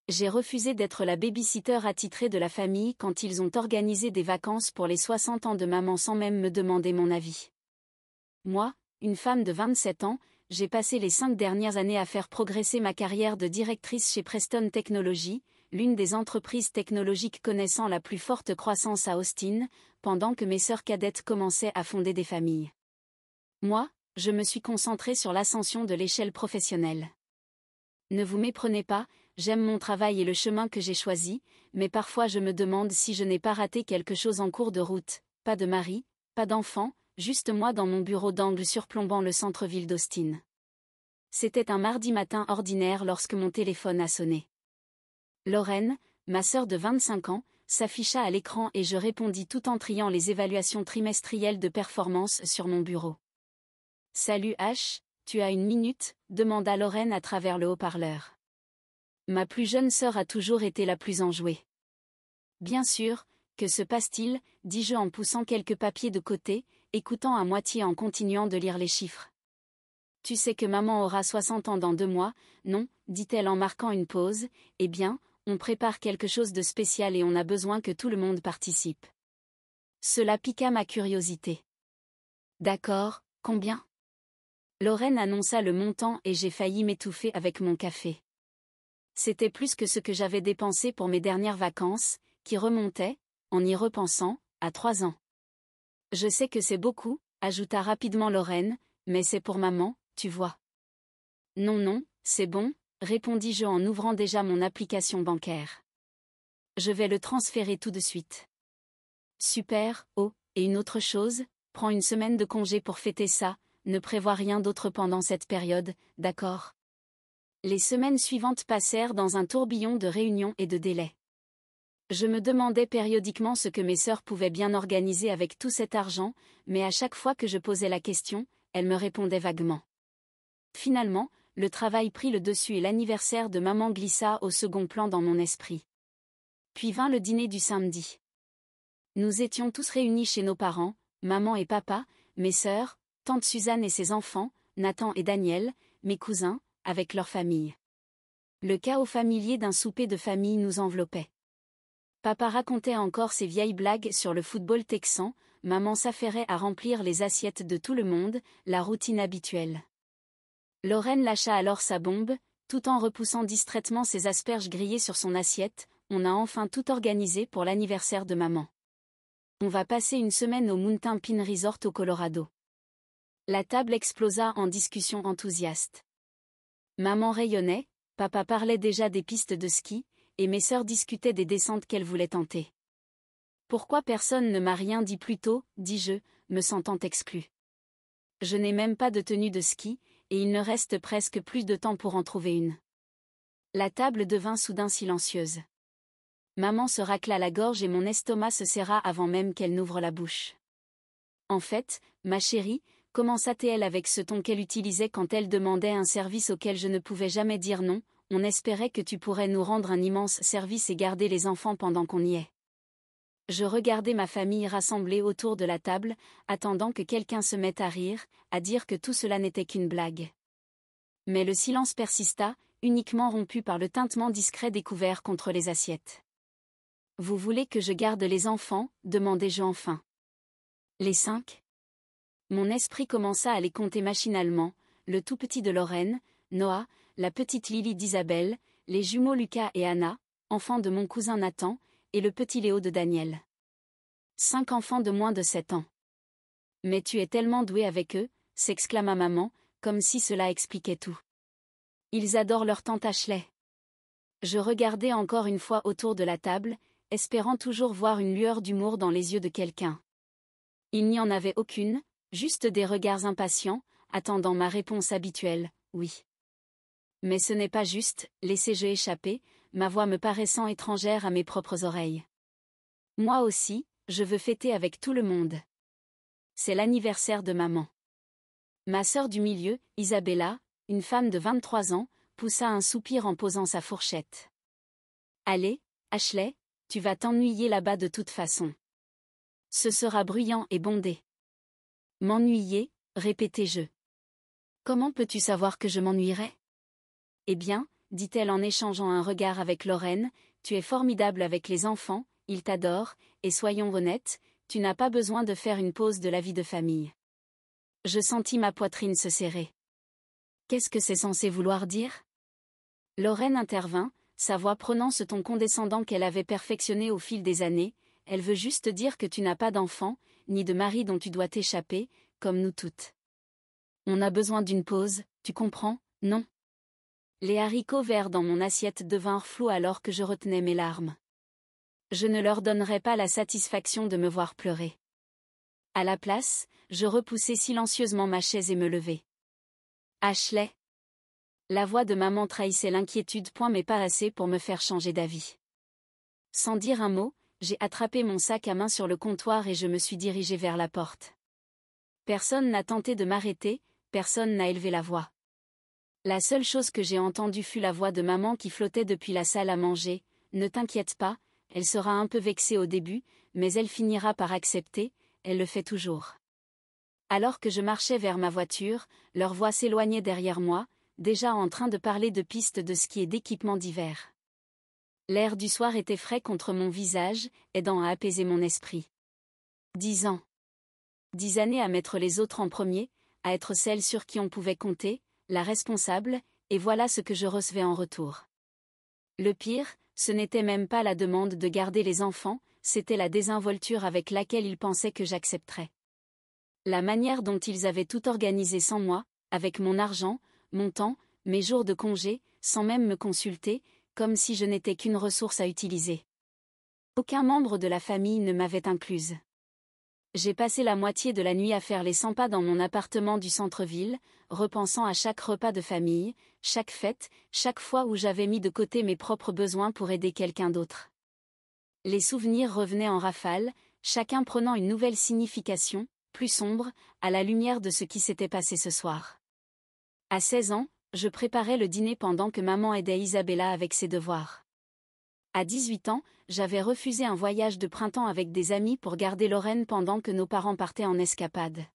J'ai refusé d'être la baby-sitter attitrée de la famille quand ils ont organisé des vacances pour les 60 ans de maman sans même me demander mon avis. Moi, une femme de 27 ans, j'ai passé les 5 dernières années à faire progresser ma carrière de directrice chez Preston Technologies, l'une des entreprises technologiques connaissant la plus forte croissance à Austin, pendant que mes sœurs cadettes commençaient à fonder des familles. Moi, je me suis concentrée sur l'ascension de l'échelle professionnelle. Ne vous méprenez pas, j'aime mon travail et le chemin que j'ai choisi, mais parfois je me demande si je n'ai pas raté quelque chose en cours de route. Pas de mari, pas d'enfant, juste moi dans mon bureau d'angle surplombant le centre-ville d'Austin. C'était un mardi matin ordinaire lorsque mon téléphone a sonné. Lorraine, ma sœur de 25 ans, s'afficha à l'écran et je répondis tout en triant les évaluations trimestrielles de performance sur mon bureau. « Salut H, tu as une minute ?» demanda Lorraine à travers le haut-parleur. Ma plus jeune sœur a toujours été la plus enjouée. « Bien sûr, que se passe-t-il ?» dis-je en poussant quelques papiers de côté, écoutant à moitié en continuant de lire les chiffres. « Tu sais que maman aura 60 ans dans 2 mois, non ?» dit-elle en marquant une pause. « Eh bien, on prépare quelque chose de spécial et on a besoin que tout le monde participe. » Cela piqua ma curiosité. « D'accord, combien ? » Lorraine annonça le montant et j'ai failli m'étouffer avec mon café. C'était plus que ce que j'avais dépensé pour mes dernières vacances, qui remontaient, en y repensant, à 3 ans. « Je sais que c'est beaucoup, » ajouta rapidement Lorraine, « mais c'est pour maman, tu vois. » « Non, non, c'est bon, » répondis-je en ouvrant déjà mon application bancaire. « Je vais le transférer tout de suite. » « Super, oh, et une autre chose, prends une semaine de congé pour fêter ça, ne prévois rien d'autre pendant cette période, d'accord ? Les semaines suivantes passèrent dans un tourbillon de réunions et de délais. Je me demandais périodiquement ce que mes sœurs pouvaient bien organiser avec tout cet argent, mais à chaque fois que je posais la question, elles me répondaient vaguement. Finalement, le travail prit le dessus et l'anniversaire de maman glissa au second plan dans mon esprit. Puis vint le dîner du samedi. Nous étions tous réunis chez nos parents, maman et papa, mes sœurs, tante Suzanne et ses enfants, Nathan et Daniel, mes cousins, avec leurs familles. Le chaos familier d'un souper de famille nous enveloppait. Papa racontait encore ses vieilles blagues sur le football texan, maman s'affairait à remplir les assiettes de tout le monde, la routine habituelle. Lorraine lâcha alors sa bombe, tout en repoussant distraitement ses asperges grillées sur son assiette. On a enfin tout organisé pour l'anniversaire de maman. On va passer une semaine au Mountain Pine Resort au Colorado. La table explosa en discussions enthousiastes. Maman rayonnait, papa parlait déjà des pistes de ski, et mes sœurs discutaient des descentes qu'elles voulaient tenter. Pourquoi personne ne m'a rien dit plus tôt, dis-je, me sentant exclue. Je n'ai même pas de tenue de ski, et il ne reste presque plus de temps pour en trouver une. La table devint soudain silencieuse. Maman se racla la gorge et mon estomac se serra avant même qu'elle n'ouvre la bouche. En fait, ma chérie, commença-t-elle avec ce ton qu'elle utilisait quand elle demandait un service auquel je ne pouvais jamais dire non, on espérait que tu pourrais nous rendre un immense service et garder les enfants pendant qu'on y est. Je regardais ma famille rassemblée autour de la table, attendant que quelqu'un se mette à rire, à dire que tout cela n'était qu'une blague. Mais le silence persista, uniquement rompu par le tintement discret des couverts contre les assiettes. « Vous voulez que je garde les enfants ?» demandai-je enfin. « Les 5 ?» Mon esprit commença à les compter machinalement, le tout petit de Lorraine, Noah, la petite Lily d'Isabelle, les jumeaux Lucas et Anna, enfants de mon cousin Nathan, et le petit Léo de Daniel. 5 enfants de moins de 7 ans. « Mais tu es tellement doué avec eux !» s'exclama maman, comme si cela expliquait tout. « Ils adorent leur tante Ashley. » Je regardai encore une fois autour de la table, espérant toujours voir une lueur d'humour dans les yeux de quelqu'un. Il n'y en avait aucune, juste des regards impatients, attendant ma réponse habituelle, oui. Mais ce n'est pas juste, laissai-je échapper, ma voix me paraissant étrangère à mes propres oreilles. Moi aussi, je veux fêter avec tout le monde. C'est l'anniversaire de maman. Ma sœur du milieu, Isabella, une femme de 23 ans, poussa un soupir en posant sa fourchette. Allez, Ashley, tu vas t'ennuyer là-bas de toute façon. Ce sera bruyant et bondé. M'ennuyer, répétai-je. Comment peux-tu savoir que je m'ennuierais ? Eh bien, dit-elle en échangeant un regard avec Lorraine, tu es formidable avec les enfants, ils t'adorent, et soyons honnêtes, tu n'as pas besoin de faire une pause de la vie de famille. Je sentis ma poitrine se serrer. Qu'est-ce que c'est censé vouloir dire? Lorraine intervint, sa voix prenant ce ton condescendant qu'elle avait perfectionné au fil des années. Elle veut juste dire que tu n'as pas d'enfant, ni de mari dont tu dois t'échapper, comme nous toutes. On a besoin d'une pause, tu comprends, non? Les haricots verts dans mon assiette devinrent flous alors que je retenais mes larmes. Je ne leur donnerais pas la satisfaction de me voir pleurer. À la place, je repoussai silencieusement ma chaise et me levai. Ashley. La voix de maman trahissait l'inquiétude, mais pas assez pour me faire changer d'avis. Sans dire un mot, j'ai attrapé mon sac à main sur le comptoir et je me suis dirigée vers la porte. Personne n'a tenté de m'arrêter, personne n'a élevé la voix. La seule chose que j'ai entendue fut la voix de maman qui flottait depuis la salle à manger. Ne t'inquiète pas, elle sera un peu vexée au début, mais elle finira par accepter, elle le fait toujours. Alors que je marchais vers ma voiture, leur voix s'éloignait derrière moi, déjà en train de parler de pistes de ski et d'équipements d'hiver. L'air du soir était frais contre mon visage, aidant à apaiser mon esprit. 10 ans. 10 années à mettre les autres en premier, à être celle sur qui on pouvait compter, la responsable, et voilà ce que je recevais en retour. Le pire, ce n'était même pas la demande de garder les enfants, c'était la désinvolture avec laquelle ils pensaient que j'accepterais. La manière dont ils avaient tout organisé sans moi, avec mon argent, mon temps, mes jours de congé, sans même me consulter, comme si je n'étais qu'une ressource à utiliser. Aucun membre de la famille ne m'avait incluse. J'ai passé la moitié de la nuit à faire les 100 pas dans mon appartement du centre-ville, repensant à chaque repas de famille, chaque fête, chaque fois où j'avais mis de côté mes propres besoins pour aider quelqu'un d'autre. Les souvenirs revenaient en rafale, chacun prenant une nouvelle signification, plus sombre, à la lumière de ce qui s'était passé ce soir. À 16 ans, je préparais le dîner pendant que maman aidait Isabella avec ses devoirs. À 18 ans, j'avais refusé un voyage de printemps avec des amis pour garder Lorraine pendant que nos parents partaient en escapade.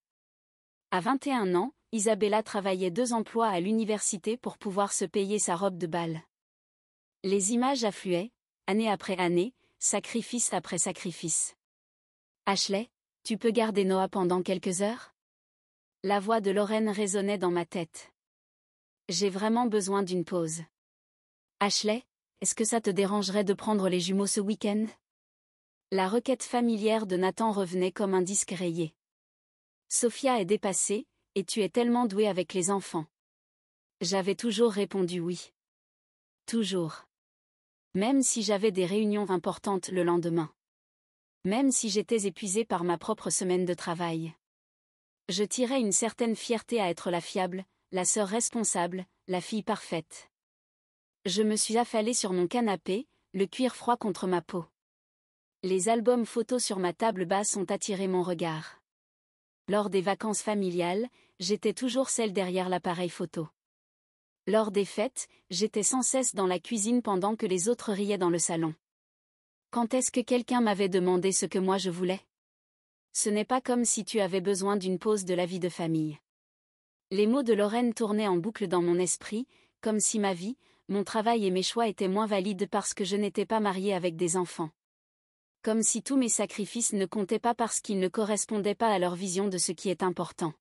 À 21 ans, Isabella travaillait 2 emplois à l'université pour pouvoir se payer sa robe de bal. Les images affluaient, année après année, sacrifice après sacrifice. Ashley, tu peux garder Noah pendant quelques heures? La voix de Lorraine résonnait dans ma tête. J'ai vraiment besoin d'une pause. Ashley, est-ce que ça te dérangerait de prendre les jumeaux ce week-end? La requête familière de Nathan revenait comme un disque rayé. Sophia est dépassée, et tu es tellement douée avec les enfants. J'avais toujours répondu oui. Toujours. Même si j'avais des réunions importantes le lendemain. Même si j'étais épuisée par ma propre semaine de travail. Je tirais une certaine fierté à être la fiable, la sœur responsable, la fille parfaite. Je me suis affalée sur mon canapé, le cuir froid contre ma peau. Les albums photos sur ma table basse ont attiré mon regard. Lors des vacances familiales, j'étais toujours celle derrière l'appareil photo. Lors des fêtes, j'étais sans cesse dans la cuisine pendant que les autres riaient dans le salon. Quand est-ce que quelqu'un m'avait demandé ce que moi je voulais? Ce n'est pas comme si tu avais besoin d'une pause de la vie de famille. Les mots de Lorraine tournaient en boucle dans mon esprit, comme si ma vie, mon travail et mes choix étaient moins valides parce que je n'étais pas mariée avec des enfants. Comme si tous mes sacrifices ne comptaient pas parce qu'ils ne correspondaient pas à leur vision de ce qui est important.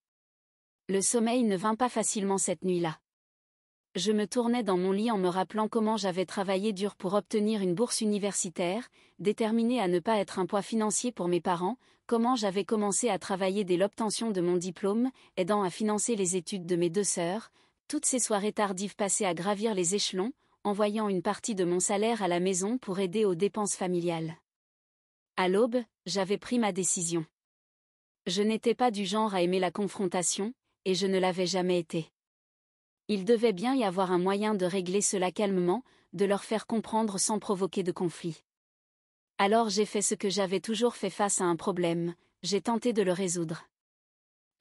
Le sommeil ne vint pas facilement cette nuit-là. Je me tournais dans mon lit en me rappelant comment j'avais travaillé dur pour obtenir une bourse universitaire, déterminée à ne pas être un poids financier pour mes parents, comment j'avais commencé à travailler dès l'obtention de mon diplôme, aidant à financer les études de mes 2 sœurs, toutes ces soirées tardives passées à gravir les échelons, envoyant une partie de mon salaire à la maison pour aider aux dépenses familiales. À l'aube, j'avais pris ma décision. Je n'étais pas du genre à aimer la confrontation, et je ne l'avais jamais été. Il devait bien y avoir un moyen de régler cela calmement, de leur faire comprendre sans provoquer de conflit. Alors j'ai fait ce que j'avais toujours fait face à un problème, j'ai tenté de le résoudre.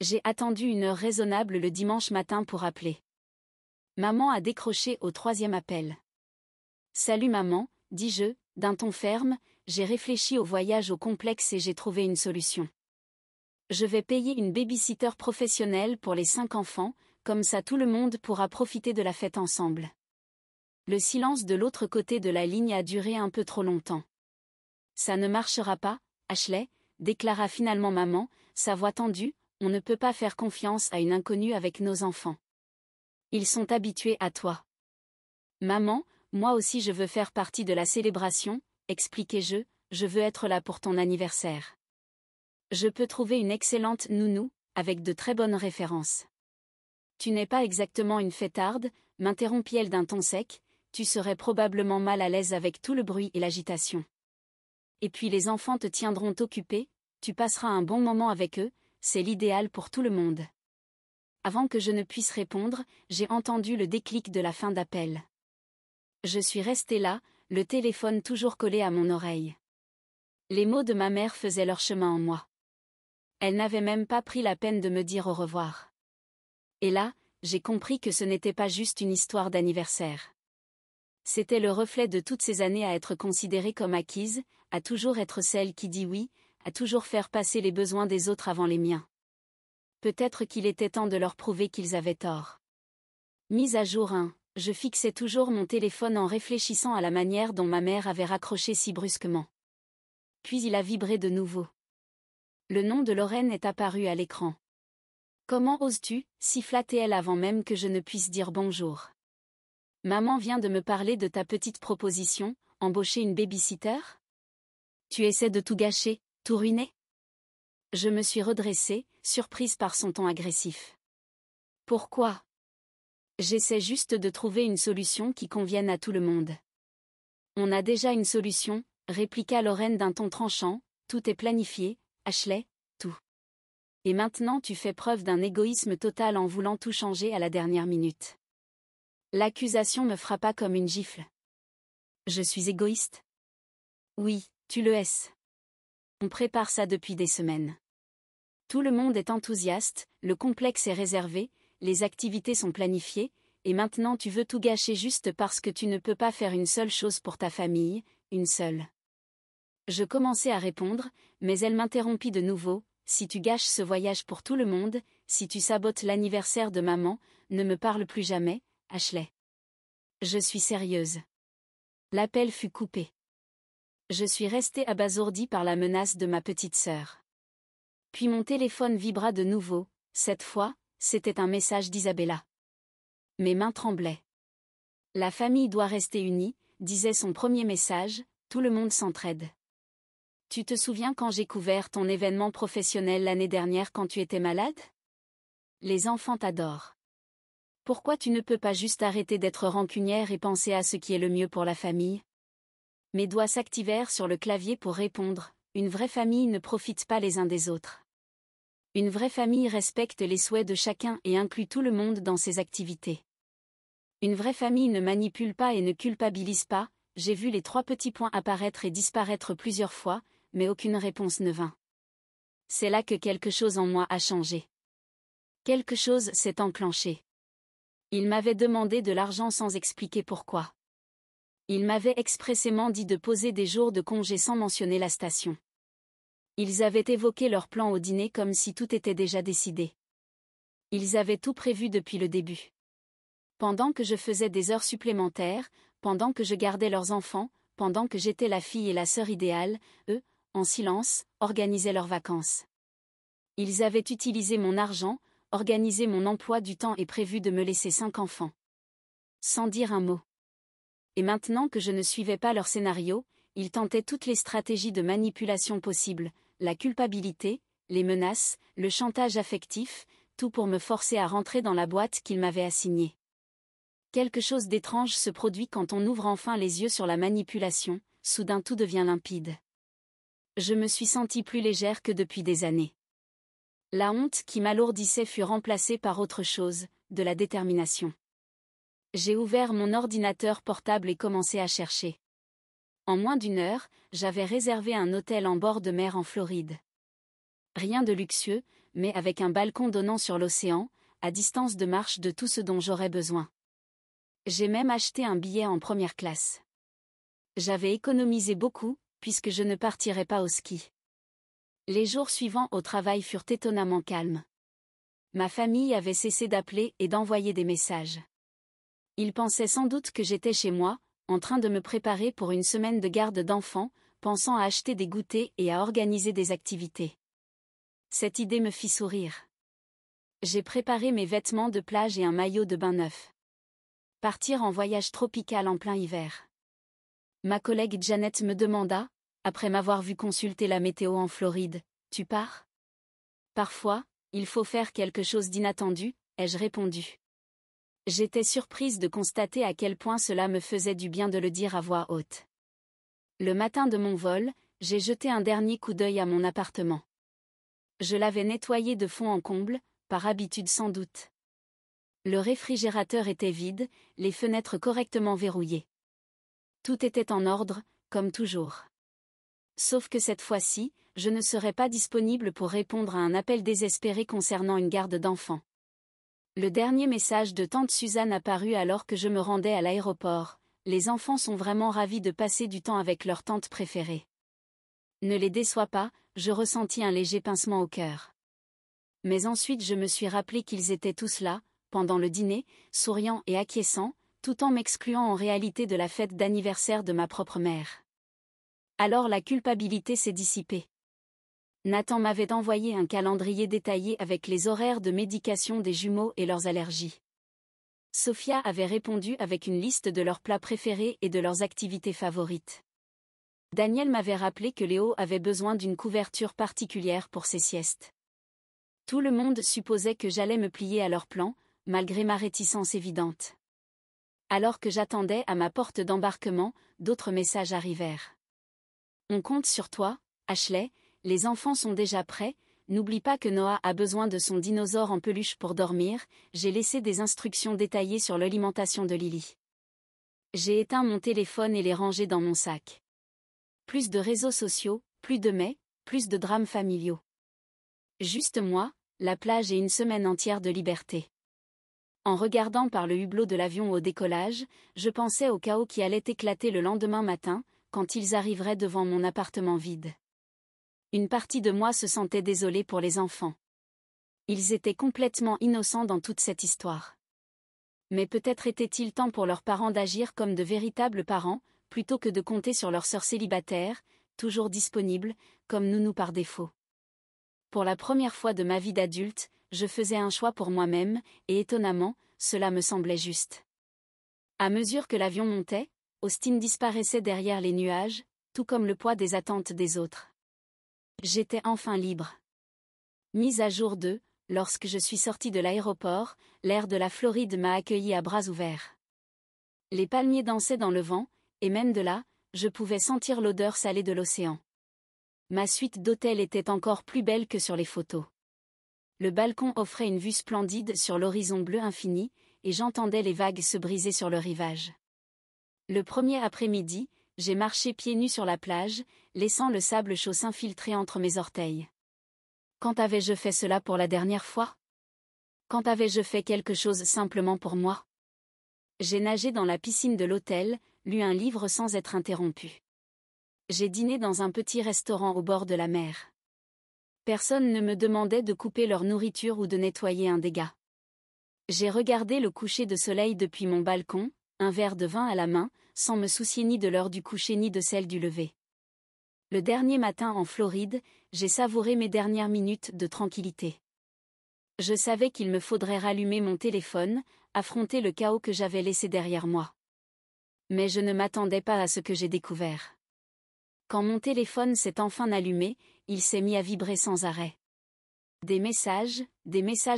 J'ai attendu une heure raisonnable le dimanche matin pour appeler. Maman a décroché au 3e appel. « Salut maman », dis-je, d'un ton ferme, j'ai réfléchi au voyage au complexe et j'ai trouvé une solution. Je vais payer une baby-sitter professionnelle pour les 5 enfants, comme ça tout le monde pourra profiter de la fête ensemble. Le silence de l'autre côté de la ligne a duré un peu trop longtemps. Ça ne marchera pas, Ashley, déclara finalement maman, sa voix tendue, on ne peut pas faire confiance à une inconnue avec nos enfants. Ils sont habitués à toi. Maman, moi aussi je veux faire partie de la célébration, expliquai-je, je veux être là pour ton anniversaire. Je peux trouver une excellente nounou, avec de très bonnes références. Tu n'es pas exactement une fêtarde, m'interrompit-elle d'un ton sec, tu serais probablement mal à l'aise avec tout le bruit et l'agitation. Et puis les enfants te tiendront occupé, tu passeras un bon moment avec eux, c'est l'idéal pour tout le monde. Avant que je ne puisse répondre, j'ai entendu le déclic de la fin d'appel. Je suis restée là, le téléphone toujours collé à mon oreille. Les mots de ma mère faisaient leur chemin en moi. Elle n'avait même pas pris la peine de me dire au revoir. Et là, j'ai compris que ce n'était pas juste une histoire d'anniversaire. C'était le reflet de toutes ces années à être considérée comme acquise, à toujours être celle qui dit oui, à toujours faire passer les besoins des autres avant les miens. Peut-être qu'il était temps de leur prouver qu'ils avaient tort. Mise à jour 1, je fixais toujours mon téléphone en réfléchissant à la manière dont ma mère avait raccroché si brusquement. Puis il a vibré de nouveau. Le nom de Lorraine est apparu à l'écran. Comment oses-tu, siffla-t-elle avant même que je ne puisse dire bonjour. Maman vient de me parler de ta petite proposition, embaucher une baby-sitter? Tu essaies de tout gâcher, tout ruiner? Je me suis redressée, surprise par son ton agressif. Pourquoi? J'essaie juste de trouver une solution qui convienne à tout le monde. On a déjà une solution, répliqua Lorraine d'un ton tranchant, tout est planifié, Ashley, tout. Et maintenant tu fais preuve d'un égoïsme total en voulant tout changer à la dernière minute. L'accusation me frappa comme une gifle. Je suis égoïste? Oui, tu le es. On prépare ça depuis des semaines. Tout le monde est enthousiaste, le complexe est réservé, les activités sont planifiées, et maintenant tu veux tout gâcher juste parce que tu ne peux pas faire une seule chose pour ta famille, une seule. Je commençai à répondre, mais elle m'interrompit de nouveau, si tu gâches ce voyage pour tout le monde, si tu sabotes l'anniversaire de maman, ne me parle plus jamais, Ashley. Je suis sérieuse. L'appel fut coupé. Je suis restée abasourdie par la menace de ma petite sœur. Puis mon téléphone vibra de nouveau, cette fois, c'était un message d'Isabella. Mes mains tremblaient. La famille doit rester unie, disait son premier message, tout le monde s'entraide. Tu te souviens quand j'ai couvert ton événement professionnel l'année dernière quand tu étais malade? Les enfants t'adorent. Pourquoi tu ne peux pas juste arrêter d'être rancunière et penser à ce qui est le mieux pour la famille? Mes doigts s'activèrent sur le clavier pour répondre, une vraie famille ne profite pas les uns des autres. Une vraie famille respecte les souhaits de chacun et inclut tout le monde dans ses activités. Une vraie famille ne manipule pas et ne culpabilise pas, j'ai vu les 3 petits points apparaître et disparaître plusieurs fois, mais aucune réponse ne vint. C'est là que quelque chose en moi a changé. Quelque chose s'est enclenché. Il m'avait demandé de l'argent sans expliquer pourquoi. Il m'avait expressément dit de poser des jours de congé sans mentionner la station. Ils avaient évoqué leur plan au dîner comme si tout était déjà décidé. Ils avaient tout prévu depuis le début. Pendant que je faisais des heures supplémentaires, pendant que je gardais leurs enfants, pendant que j'étais la fille et la sœur idéale, eux, en silence, organisaient leurs vacances. Ils avaient utilisé mon argent, organisé mon emploi du temps et prévu de me laisser 5 enfants. Sans dire un mot. Et maintenant que je ne suivais pas leur scénario, ils tentaient toutes les stratégies de manipulation possibles, la culpabilité, les menaces, le chantage affectif, tout pour me forcer à rentrer dans la boîte qu'ils m'avaient assignée. Quelque chose d'étrange se produit quand on ouvre enfin les yeux sur la manipulation, soudain tout devient limpide. Je me suis sentie plus légère que depuis des années. La honte qui m'alourdissait fut remplacée par autre chose, de la détermination. J'ai ouvert mon ordinateur portable et commencé à chercher. En moins d'1 heure, j'avais réservé un hôtel en bord de mer en Floride. Rien de luxueux, mais avec un balcon donnant sur l'océan, à distance de marche de tout ce dont j'aurais besoin. J'ai même acheté un billet en première classe. J'avais économisé beaucoup, puisque je ne partirais pas au ski. Les jours suivants au travail furent étonnamment calmes. Ma famille avait cessé d'appeler et d'envoyer des messages. Il pensait sans doute que j'étais chez moi, en train de me préparer pour une semaine de garde d'enfants, pensant à acheter des goûters et à organiser des activités. Cette idée me fit sourire. J'ai préparé mes vêtements de plage et un maillot de bain neuf. Partir en voyage tropical en plein hiver. Ma collègue Janet me demanda, après m'avoir vu consulter la météo en Floride, « Tu pars ?» Parfois, il faut faire quelque chose d'inattendu, ai-je répondu. J'étais surprise de constater à quel point cela me faisait du bien de le dire à voix haute. Le matin de mon vol, j'ai jeté un dernier coup d'œil à mon appartement. Je l'avais nettoyé de fond en comble, par habitude sans doute. Le réfrigérateur était vide, les fenêtres correctement verrouillées. Tout était en ordre, comme toujours. Sauf que cette fois-ci, je ne serais pas disponible pour répondre à un appel désespéré concernant une garde d'enfants. Le dernier message de tante Suzanne apparut alors que je me rendais à l'aéroport. Les enfants sont vraiment ravis de passer du temps avec leur tante préférée. Ne les déçois pas, je ressentis un léger pincement au cœur. Mais ensuite je me suis rappelé qu'ils étaient tous là, pendant le dîner, souriants et acquiescents, tout en m'excluant en réalité de la fête d'anniversaire de ma propre mère. Alors la culpabilité s'est dissipée. Nathan m'avait envoyé un calendrier détaillé avec les horaires de médication des jumeaux et leurs allergies. Sophia avait répondu avec une liste de leurs plats préférés et de leurs activités favorites. Daniel m'avait rappelé que Léo avait besoin d'une couverture particulière pour ses siestes. Tout le monde supposait que j'allais me plier à leur plan, malgré ma réticence évidente. Alors que j'attendais à ma porte d'embarquement, d'autres messages arrivèrent. On compte sur toi, Ashley, les enfants sont déjà prêts, n'oublie pas que Noah a besoin de son dinosaure en peluche pour dormir, j'ai laissé des instructions détaillées sur l'alimentation de Lily. J'ai éteint mon téléphone et l'ai rangé dans mon sac. Plus de réseaux sociaux, plus de mets, plus de drames familiaux. Juste moi, la plage et une semaine entière de liberté. En regardant par le hublot de l'avion au décollage, je pensais au chaos qui allait éclater le lendemain matin, quand ils arriveraient devant mon appartement vide. Une partie de moi se sentait désolée pour les enfants. Ils étaient complètement innocents dans toute cette histoire. Mais peut-être était-il temps pour leurs parents d'agir comme de véritables parents, plutôt que de compter sur leur sœur célibataire, toujours disponible, comme nounou par défaut. Pour la première fois de ma vie d'adulte, je faisais un choix pour moi-même, et étonnamment, cela me semblait juste. À mesure que l'avion montait, Austin disparaissait derrière les nuages, tout comme le poids des attentes des autres. J'étais enfin libre. Mise à jour 2, lorsque je suis sortie de l'aéroport, l'air de la Floride m'a accueilli à bras ouverts. Les palmiers dansaient dans le vent, et même de là, je pouvais sentir l'odeur salée de l'océan. Ma suite d'hôtel était encore plus belle que sur les photos. Le balcon offrait une vue splendide sur l'horizon bleu infini, et j'entendais les vagues se briser sur le rivage. Le premier après-midi, j'ai marché pieds nus sur la plage, laissant le sable chaud s'infiltrer entre mes orteils. Quand avais-je fait cela pour la dernière fois? Quand avais-je fait quelque chose simplement pour moi? J'ai nagé dans la piscine de l'hôtel, lu un livre sans être interrompu. J'ai dîné dans un petit restaurant au bord de la mer. Personne ne me demandait de couper leur nourriture ou de nettoyer un dégât. J'ai regardé le coucher de soleil depuis mon balcon, un verre de vin à la main, sans me soucier ni de l'heure du coucher ni de celle du lever. Le dernier matin en Floride, j'ai savouré mes dernières minutes de tranquillité. Je savais qu'il me faudrait rallumer mon téléphone, affronter le chaos que j'avais laissé derrière moi. Mais je ne m'attendais pas à ce que j'ai découvert. Quand mon téléphone s'est enfin allumé, il s'est mis à vibrer sans arrêt. Des messages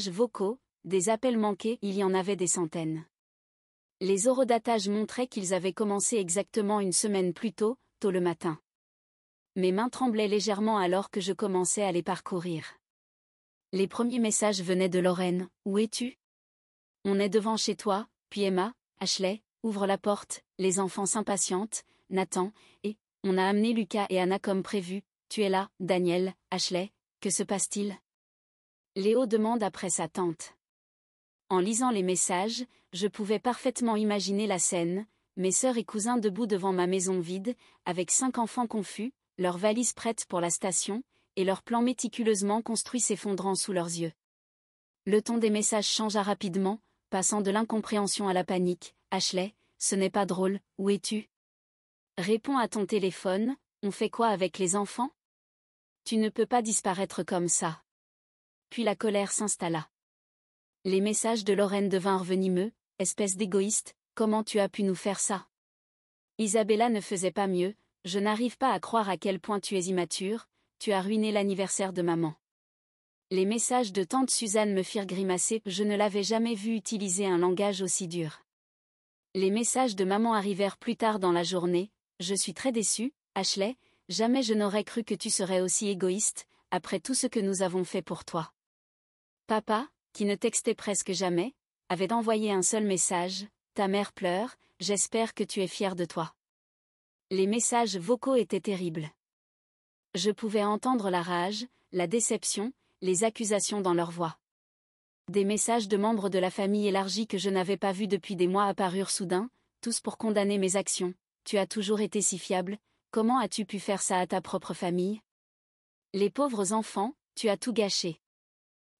vocaux, des appels manqués, il y en avait des centaines. Les horodatages montraient qu'ils avaient commencé exactement une semaine plus tôt, tôt le matin. Mes mains tremblaient légèrement alors que je commençais à les parcourir. Les premiers messages venaient de Lorraine. « Où es-tu? On est devant chez toi », puis Emma, « Ashley, ouvre la porte », les enfants s'impatientent, Nathan, et « On a amené Lucas et Anna comme prévu, tu es là, Daniel, Ashley, que se passe-t-il ?» Léo demande après sa tante. En lisant les messages, je pouvais parfaitement imaginer la scène, mes sœurs et cousins debout devant ma maison vide, avec 5 enfants confus, leurs valises prêtes pour la station, et leur plan méticuleusement construit s'effondrant sous leurs yeux. Le ton des messages changea rapidement, passant de l'incompréhension à la panique. Ashley, ce n'est pas drôle, où es-tu? Réponds à ton téléphone, on fait quoi avec les enfants? Tu ne peux pas disparaître comme ça. Puis la colère s'installa. Les messages de Lorraine devinrent venimeux, espèce d'égoïste, comment tu as pu nous faire ça? Isabella ne faisait pas mieux, je n'arrive pas à croire à quel point tu es immature, tu as ruiné l'anniversaire de maman. Les messages de tante Suzanne me firent grimacer, je ne l'avais jamais vue utiliser un langage aussi dur. Les messages de maman arrivèrent plus tard dans la journée, je suis très déçue, Ashley, jamais je n'aurais cru que tu serais aussi égoïste, après tout ce que nous avons fait pour toi. Papa, qui ne textait presque jamais, avait envoyé un seul message, ta mère pleure, j'espère que tu es fière de toi. Les messages vocaux étaient terribles. Je pouvais entendre la rage, la déception, les accusations dans leur voix. Des messages de membres de la famille élargie que je n'avais pas vus depuis des mois apparurent soudain, tous pour condamner mes actions. Tu as toujours été si fiable, comment as-tu pu faire ça à ta propre famille? Les pauvres enfants, tu as tout gâché.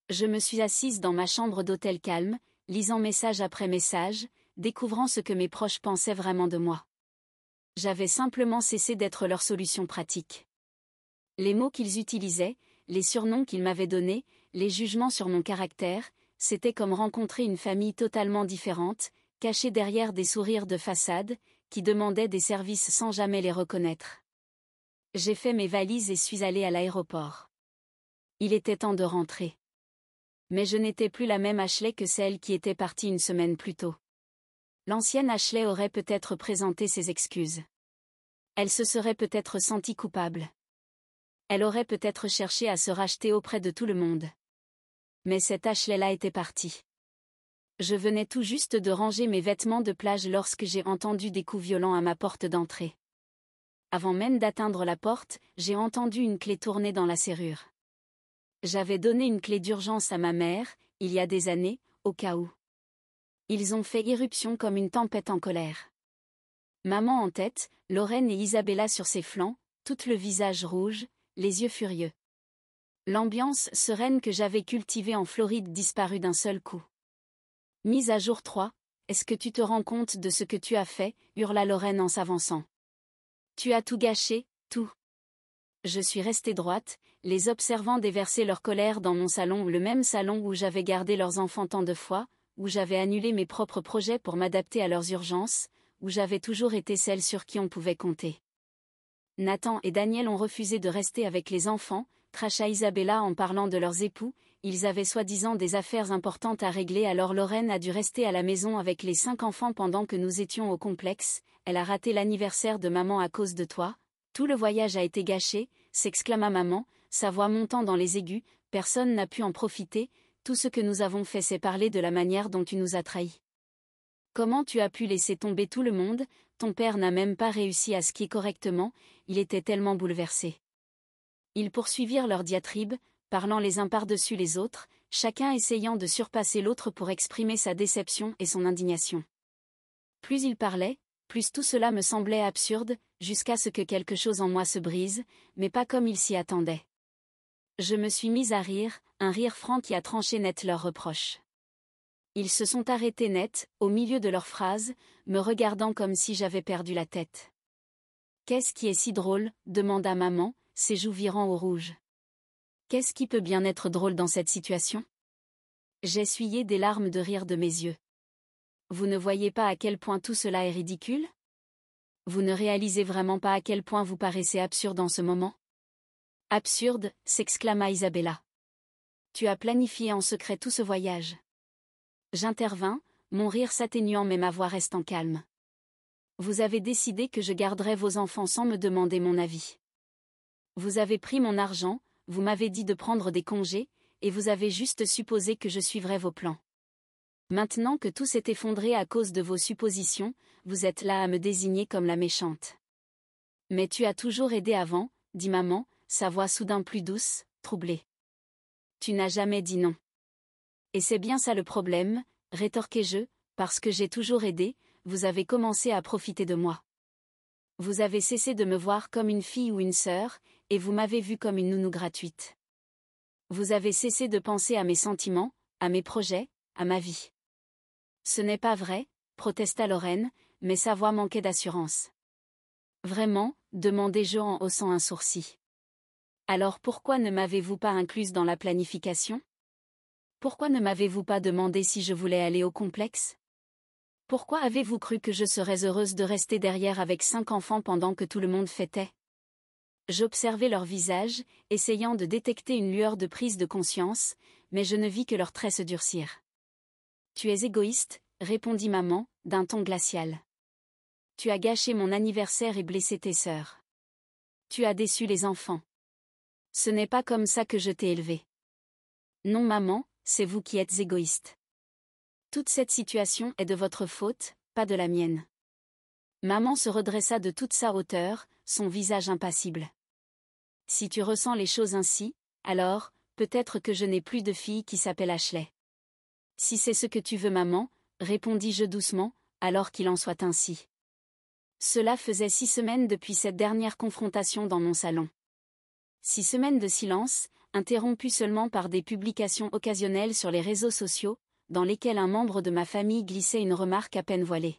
Je me suis assise dans ma chambre d'hôtel calme, lisant message après message, découvrant ce que mes proches pensaient vraiment de moi. J'avais simplement cessé d'être leur solution pratique. Les mots qu'ils utilisaient, les surnoms qu'ils m'avaient donnés, les jugements sur mon caractère, c'était comme rencontrer une famille totalement différente, cachée derrière des sourires de façade, qui demandaient des services sans jamais les reconnaître. J'ai fait mes valises et suis allée à l'aéroport. Il était temps de rentrer. Mais je n'étais plus la même Ashley que celle qui était partie une semaine plus tôt. L'ancienne Ashley aurait peut-être présenté ses excuses. Elle se serait peut-être sentie coupable. Elle aurait peut-être cherché à se racheter auprès de tout le monde. Mais cette Ashley-là était partie. Je venais tout juste de ranger mes vêtements de plage lorsque j'ai entendu des coups violents à ma porte d'entrée. Avant même d'atteindre la porte, j'ai entendu une clé tourner dans la serrure. J'avais donné une clé d'urgence à ma mère, il y a des années, au cas où. Ils ont fait irruption comme une tempête en colère. Maman en tête, Lorraine et Isabella sur ses flancs, tout le visage rouge, les yeux furieux. L'ambiance sereine que j'avais cultivée en Floride disparut d'un seul coup. Mise à jour 3, est-ce que tu te rends compte de ce que tu as fait, hurla Lorraine en s'avançant. Tu as tout gâché, tout. Je suis restée droite, les observant déverser leur colère dans mon salon, le même salon où j'avais gardé leurs enfants tant de fois, où j'avais annulé mes propres projets pour m'adapter à leurs urgences, où j'avais toujours été celle sur qui on pouvait compter. Nathan et Daniel ont refusé de rester avec les enfants, cracha Isabella en parlant de leurs époux, ils avaient soi-disant des affaires importantes à régler alors Lorraine a dû rester à la maison avec les 5 enfants pendant que nous étions au complexe, elle a raté l'anniversaire de maman à cause de toi. Tout le voyage a été gâché, s'exclama maman, sa voix montant dans les aigus, personne n'a pu en profiter, tout ce que nous avons fait c'est parler de la manière dont tu nous as trahis. Comment tu as pu laisser tomber tout le monde, ton père n'a même pas réussi à skier correctement, il était tellement bouleversé. Ils poursuivirent leur diatribe, parlant les uns par-dessus les autres, chacun essayant de surpasser l'autre pour exprimer sa déception et son indignation. Plus ils parlaient, plus tout cela me semblait absurde, jusqu'à ce que quelque chose en moi se brise, mais pas comme ils s'y attendaient. Je me suis mise à rire, un rire franc qui a tranché net leurs reproches. Ils se sont arrêtés net, au milieu de leurs phrases, me regardant comme si j'avais perdu la tête. « Qu'est-ce qui est si drôle ?» demanda maman, ses joues virant au rouge. « Qu'est-ce qui peut bien être drôle dans cette situation ?» J'essuyai des larmes de rire de mes yeux. Vous ne voyez pas à quel point tout cela est ridicule? Vous ne réalisez vraiment pas à quel point vous paraissez absurde en ce moment? Absurde, s'exclama Isabella. Tu as planifié en secret tout ce voyage. J'intervins, mon rire s'atténuant mais ma voix restant calme. Vous avez décidé que je garderais vos enfants sans me demander mon avis. Vous avez pris mon argent, vous m'avez dit de prendre des congés, et vous avez juste supposé que je suivrais vos plans. Maintenant que tout s'est effondré à cause de vos suppositions, vous êtes là à me désigner comme la méchante. Mais tu as toujours aidé avant, dit maman, sa voix soudain plus douce, troublée. Tu n'as jamais dit non. Et c'est bien ça le problème, rétorquai-je, parce que j'ai toujours aidé, vous avez commencé à profiter de moi. Vous avez cessé de me voir comme une fille ou une sœur, et vous m'avez vue comme une nounou gratuite. Vous avez cessé de penser à mes sentiments, à mes projets, à ma vie. Ce n'est pas vrai, protesta Lorraine, mais sa voix manquait d'assurance. Vraiment, demandai-je en haussant un sourcil. Alors pourquoi ne m'avez-vous pas incluse dans la planification? Pourquoi ne m'avez-vous pas demandé si je voulais aller au complexe? Pourquoi avez-vous cru que je serais heureuse de rester derrière avec 5 enfants pendant que tout le monde fêtait? J'observai leur visage, essayant de détecter une lueur de prise de conscience, mais je ne vis que leurs traits se durcir. Tu es égoïste, répondit maman, d'un ton glacial. Tu as gâché mon anniversaire et blessé tes sœurs. Tu as déçu les enfants. Ce n'est pas comme ça que je t'ai élevé. Non maman, c'est vous qui êtes égoïste. Toute cette situation est de votre faute, pas de la mienne. Maman se redressa de toute sa hauteur, son visage impassible. Si tu ressens les choses ainsi, alors, peut-être que je n'ai plus de fille qui s'appelle Ashley. Si c'est ce que tu veux maman, répondis-je doucement, alors qu'il en soit ainsi. Cela faisait 6 semaines depuis cette dernière confrontation dans mon salon. 6 semaines de silence, interrompues seulement par des publications occasionnelles sur les réseaux sociaux, dans lesquelles un membre de ma famille glissait une remarque à peine voilée.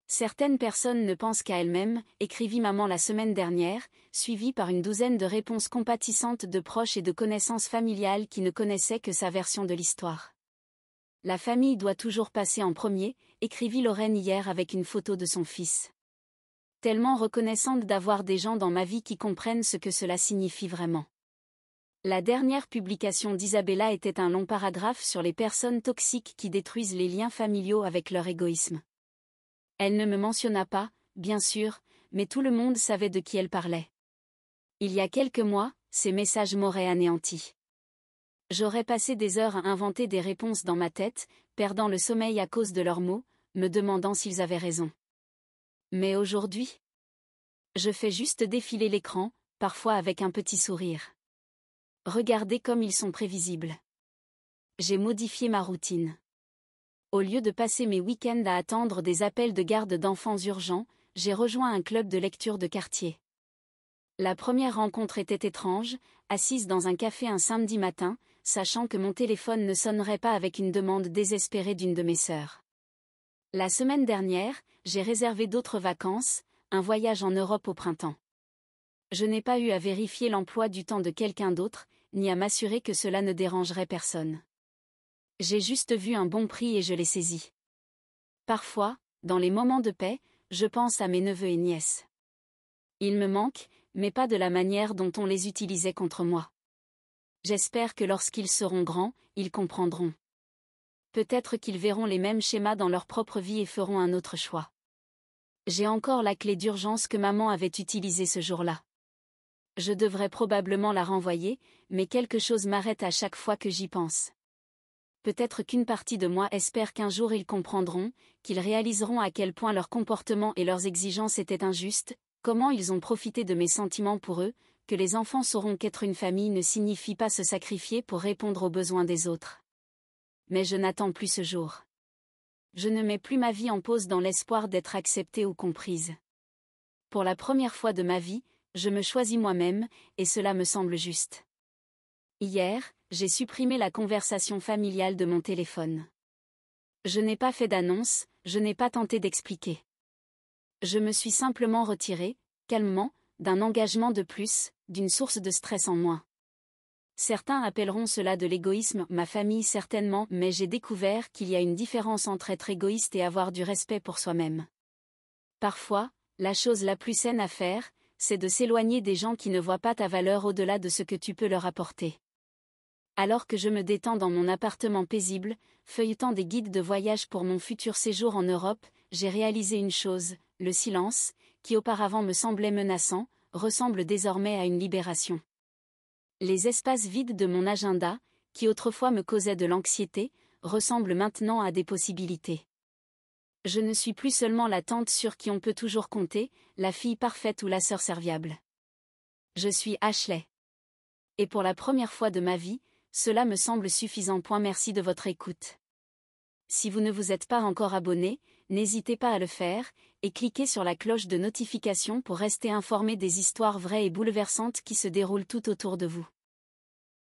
Certaines personnes ne pensent qu'à elles-mêmes, écrivit maman la semaine dernière, suivie par une douzaine de réponses compatissantes de proches et de connaissances familiales qui ne connaissaient que sa version de l'histoire. La famille doit toujours passer en premier, écrivit Lorraine hier avec une photo de son fils. Tellement reconnaissante d'avoir des gens dans ma vie qui comprennent ce que cela signifie vraiment. La dernière publication d'Isabella était un long paragraphe sur les personnes toxiques qui détruisent les liens familiaux avec leur égoïsme. Elle ne me mentionna pas, bien sûr, mais tout le monde savait de qui elle parlait. Il y a quelques mois, ces messages m'auraient anéanti. J'aurais passé des heures à inventer des réponses dans ma tête, perdant le sommeil à cause de leurs mots, me demandant s'ils avaient raison. Mais aujourd'hui, je fais juste défiler l'écran, parfois avec un petit sourire. Regardez comme ils sont prévisibles. J'ai modifié ma routine. Au lieu de passer mes week-ends à attendre des appels de garde d'enfants urgents, j'ai rejoint un club de lecture de quartier. La première rencontre était étrange, assise dans un café un samedi matin, sachant que mon téléphone ne sonnerait pas avec une demande désespérée d'une de mes sœurs. La semaine dernière, j'ai réservé d'autres vacances, un voyage en Europe au printemps. Je n'ai pas eu à vérifier l'emploi du temps de quelqu'un d'autre, ni à m'assurer que cela ne dérangerait personne. J'ai juste vu un bon prix et je l'ai saisi. Parfois, dans les moments de paix, je pense à mes neveux et nièces. Ils me manquent, mais pas de la manière dont on les utilisait contre moi. J'espère que lorsqu'ils seront grands, ils comprendront. Peut-être qu'ils verront les mêmes schémas dans leur propre vie et feront un autre choix. J'ai encore la clé d'urgence que maman avait utilisée ce jour-là. Je devrais probablement la renvoyer, mais quelque chose m'arrête à chaque fois que j'y pense. Peut-être qu'une partie de moi espère qu'un jour ils comprendront, qu'ils réaliseront à quel point leur comportement et leurs exigences étaient injustes, comment ils ont profité de mes sentiments pour eux, que les enfants sauront qu'être une famille ne signifie pas se sacrifier pour répondre aux besoins des autres. Mais je n'attends plus ce jour. Je ne mets plus ma vie en pause dans l'espoir d'être acceptée ou comprise. Pour la première fois de ma vie, je me choisis moi-même, et cela me semble juste. Hier, j'ai supprimé la conversation familiale de mon téléphone. Je n'ai pas fait d'annonce, je n'ai pas tenté d'expliquer. Je me suis simplement retirée, calmement, d'un engagement de plus, d'une source de stress en moins. Certains appelleront cela de l'égoïsme, ma famille certainement, mais j'ai découvert qu'il y a une différence entre être égoïste et avoir du respect pour soi-même. Parfois, la chose la plus saine à faire, c'est de s'éloigner des gens qui ne voient pas ta valeur au-delà de ce que tu peux leur apporter. Alors que je me détends dans mon appartement paisible, feuilletant des guides de voyage pour mon futur séjour en Europe, j'ai réalisé une chose, le silence, qui auparavant me semblait menaçant, ressemble désormais à une libération. Les espaces vides de mon agenda, qui autrefois me causaient de l'anxiété, ressemblent maintenant à des possibilités. Je ne suis plus seulement la tante sur qui on peut toujours compter, la fille parfaite ou la sœur serviable. Je suis Ashley. Et pour la première fois de ma vie, cela me semble suffisant. Merci de votre écoute. Si vous ne vous êtes pas encore abonné, n'hésitez pas à le faire, et cliquez sur la cloche de notification pour rester informé des histoires vraies et bouleversantes qui se déroulent tout autour de vous.